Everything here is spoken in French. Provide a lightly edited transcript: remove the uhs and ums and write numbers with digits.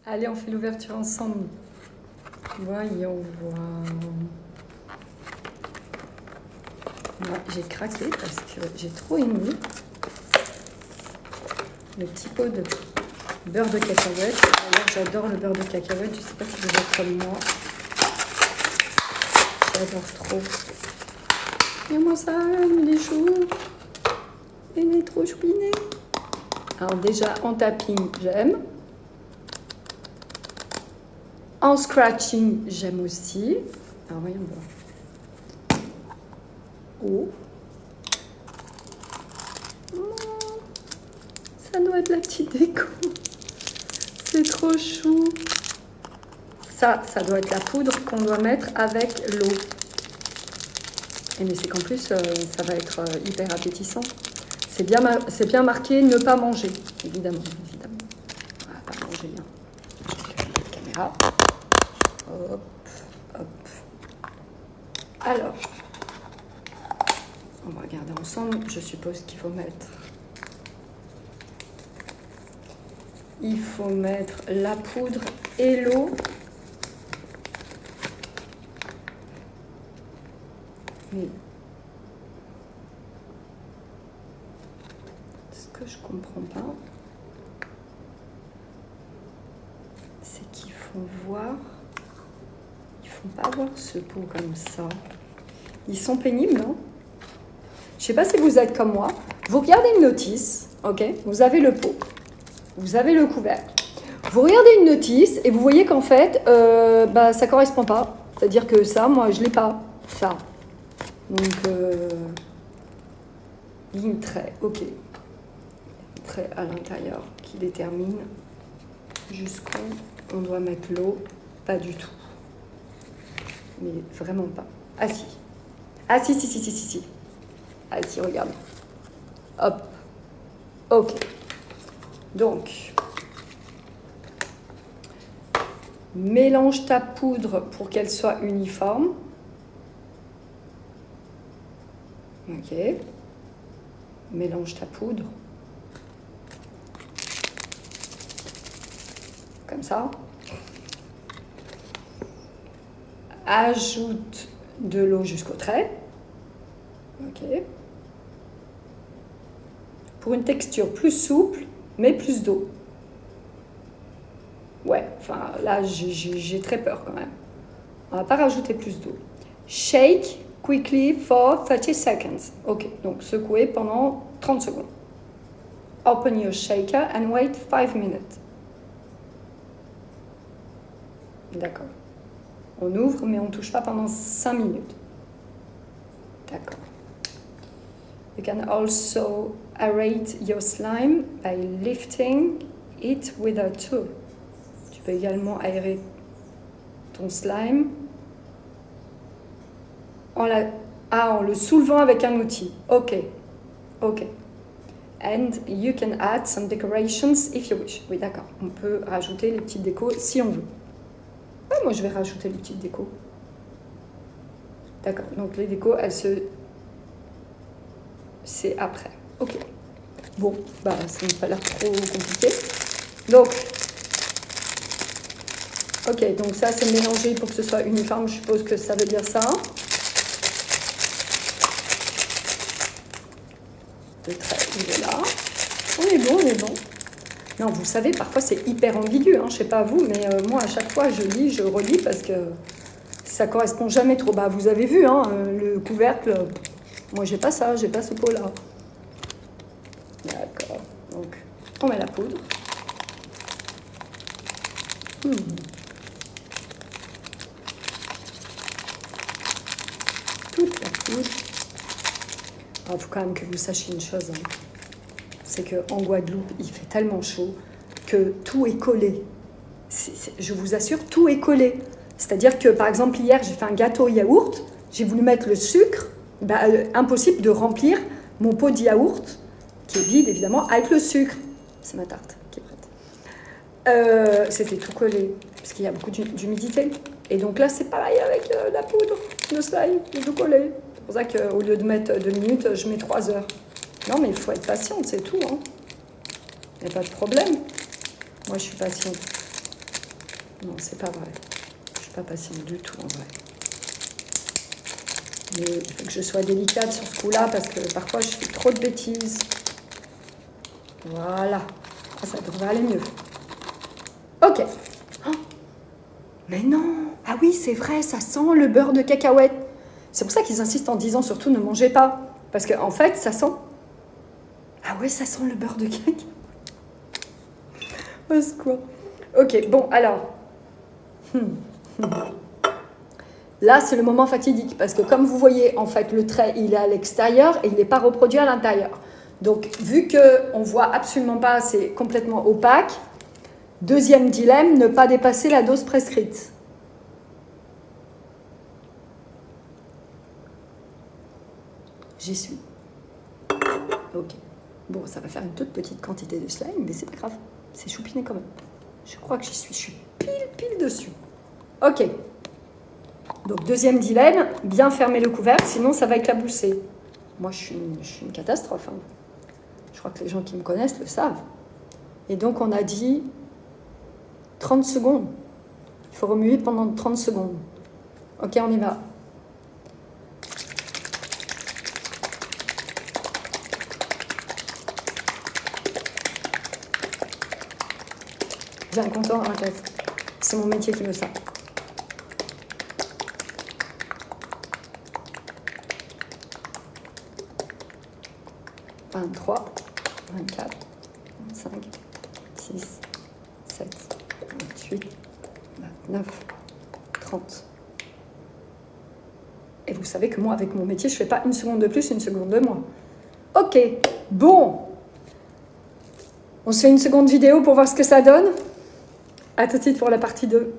Allez, on fait l'ouverture ensemble. Voyons voir. Moi, j'ai craqué parce que j'ai trop aimé le petit pot de beurre de cacahuète. D'ailleurs, j'adore le beurre de cacahuète. Je ne sais pas si vous êtes comme moi. J'adore trop. Comment ça, il est chaud. Il est trop chouiné. Alors déjà, en tapping, j'aime. En scratching, j'aime aussi. Alors, voyons voir. Oh. Ça doit être la petite déco. C'est trop chou. Ça doit être la poudre qu'on doit mettre avec l'eau. Mais c'est qu'en plus, ça va être hyper appétissant. C'est bien marqué ne pas manger, évidemment. On va pas manger bien. Je vais la caméra. Hop, hop. Alors, on va regarder ensemble. Je suppose qu'il faut mettre... Il faut mettre la poudre et l'eau. Mais ce que je comprends pas, c'est qu'ils font voir... Ils font pas voir ce pot comme ça. Ils sont pénibles, non? Je sais pas si vous êtes comme moi. Vous regardez une notice, ok? Vous avez le pot. Vous avez le couvercle. Vous regardez une notice et vous voyez qu'en fait, ça ne correspond pas. C'est-à-dire que ça, moi, je ne l'ai pas. Ça. Donc, ligne trait, ok. Trait à l'intérieur qui détermine jusqu'où on doit mettre l'eau. Pas du tout. Mais vraiment pas. Ah si. Ah si. Ah si, regarde. Hop. Ok. Donc, mélange ta poudre pour qu'elle soit uniforme. Ok. Mélange ta poudre. Comme ça. Ajoute de l'eau jusqu'au trait. Ok. Pour une texture plus souple, mais plus d'eau. Ouais, enfin là j'ai très peur quand même. On va pas rajouter plus d'eau. Shake quickly for 30 seconds. Ok, donc secouer pendant 30 secondes. Open your shaker and wait 5 minutes. D'accord. On ouvre mais on ne touche pas pendant 5 minutes. D'accord. You can also aerate your slime by lifting it with a tool. Tu peux également aérer ton slime en le soulevant avec un outil. Ok. And you can add some decorations if you wish. Oui, d'accord. On peut rajouter les petites décos si on veut. Ouais, moi, je vais rajouter les petites décos. D'accord. Donc, les décos, c'est après. Ok. Bon, ça n'a pas l'air trop compliqué. Donc, ok, donc ça, c'est mélangé pour que ce soit uniforme. Je suppose que ça veut dire ça. Le trait, il est là. On est bon. Non, vous savez, parfois, c'est hyper ambigu. Hein. Je ne sais pas vous, mais moi, à chaque fois, je lis, je relis parce que ça ne correspond jamais trop. Vous avez vu, hein, le couvercle. Moi, j'ai pas ça, j'ai pas ce pot-là. D'accord. Donc, on met la poudre. Toute la poudre. Il faut quand même que vous sachiez une chose. Hein. C'est qu'en Guadeloupe, il fait tellement chaud que tout est collé. Je vous assure, tout est collé. C'est-à-dire que, par exemple, hier, j'ai fait un gâteau yaourt. J'ai voulu mettre le sucre. Impossible de remplir mon pot de yaourt, qui est vide, évidemment, avec le sucre. C'est ma tarte qui est prête. C'était tout collé, parce qu'il y a beaucoup d'humidité. Et donc là, c'est pareil avec la poudre de slime, c'est tout collé. C'est pour ça qu'au lieu de mettre 2 minutes, je mets 3 heures. Non, mais il faut être patiente, c'est tout. Hein. Il n'y a pas de problème. Moi, je suis patiente. Non, c'est pas vrai. Je suis pas patiente du tout en vrai. Mais il faut que je sois délicate sur ce coup-là parce que parfois je fais trop de bêtises. Voilà. Ah, ça devrait aller mieux. Ok. Oh, mais non. Ah oui, c'est vrai, ça sent le beurre de cacahuète. C'est pour ça qu'ils insistent en disant surtout ne mangez pas. Parce qu'en fait, ça sent... Ah ouais, ça sent le beurre de cacahuète. Au secours. Ok, bon, alors... Là, c'est le moment fatidique, parce que comme vous voyez, en fait, le trait, il est à l'extérieur et il n'est pas reproduit à l'intérieur. Donc, vu qu'on ne voit absolument pas, c'est complètement opaque. Deuxième dilemme, ne pas dépasser la dose prescrite. J'y suis. Ok. Bon, ça va faire une toute petite quantité de slime, mais c'est pas grave. C'est choupiné quand même. Je crois que j'y suis. Je suis pile dessus. Ok. Donc, deuxième dilemme, bien fermer le couvercle, sinon ça va éclabousser. Moi, je suis une catastrophe. Hein. Je crois que les gens qui me connaissent le savent. Et donc, on a dit 30 secondes. Il faut remuer pendant 30 secondes. Ok, on y va. J'ai un compteur dans la tête. C'est mon métier qui veut ça. 23, 24, 25, 26, 27, 28, 29, 30. Et vous savez que moi, avec mon métier, je ne fais pas une seconde de plus, une seconde de moins. Ok, bon. On se fait une seconde vidéo pour voir ce que ça donne. À tout de suite pour la partie 2.